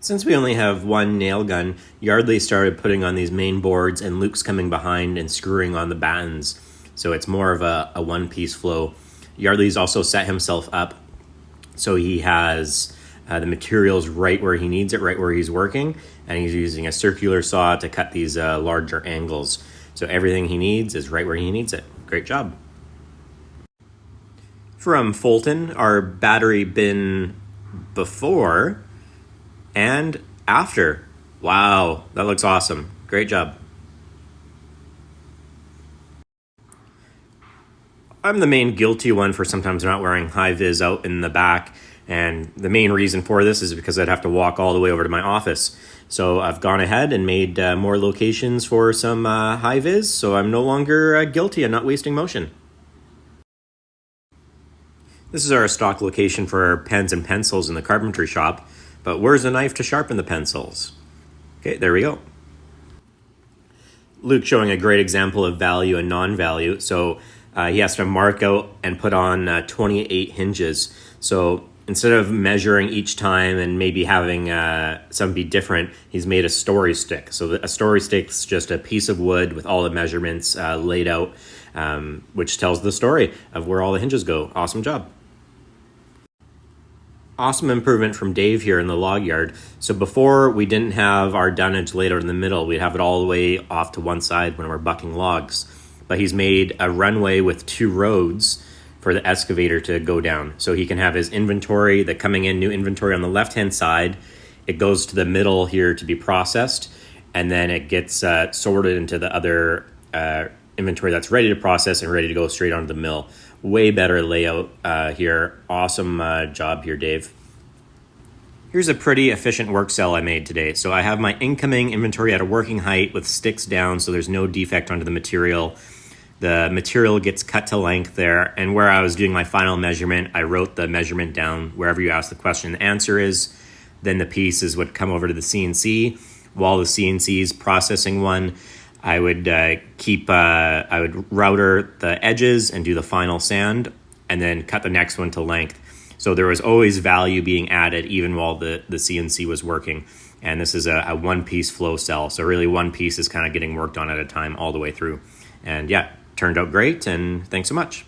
Since we only have one nail gun, Yardley started putting on these main boards and Luke's coming behind and screwing on the battens. So it's more of a one-piece flow. Yardley's also set himself up so he has the materials right where he needs it, right where he's working, and he's using a circular saw to cut these larger angles. So everything he needs is right where he needs it. Great job. From Fulton, our battery bin before and after. Wow, that looks awesome. Great job. I'm the main guilty one for sometimes not wearing high vis out in the back, and the main reason for this is because I'd have to walk all the way over to my office. So I've gone ahead and made more locations for some high vis, so I'm no longer guilty of not wasting motion. This is our stock location for pens and pencils in the carpentry shop, but where's the knife to sharpen the pencils? Okay, there we go. Luke showing a great example of value and non-value. So he has to mark out and put on 28 hinges. So instead of measuring each time and maybe having some be different, he's made a story stick. So a story stick's just a piece of wood with all the measurements laid out, which tells the story of where all the hinges go. Awesome job. Awesome improvement from Dave here in the log yard. So before, we didn't have our dunnage laid out in the middle. We'd have it all the way off to one side when we're bucking logs. But he's made a runway with 2 roads for the excavator to go down. So he can have his inventory, the coming in new inventory on the left-hand side. It goes to the middle here to be processed, and then it gets sorted into the other inventory that's ready to process and ready to go straight onto the mill. Way better layout here. Awesome job here, Dave. Here's a pretty efficient work cell I made today. So I have my incoming inventory at a working height with sticks down, so there's no defect onto the material. The material gets cut to length there, and where I was doing my final measurement, I wrote the measurement down wherever you ask the question. The answer is, then the pieces would come over to the CNC. While the CNC is processing one, I would I would router the edges and do the final sand, and then cut the next one to length. So there was always value being added even while the CNC was working. And this is a one-piece flow cell. So really one piece is kind of getting worked on at a time all the way through. And yeah, turned out great, and thanks so much.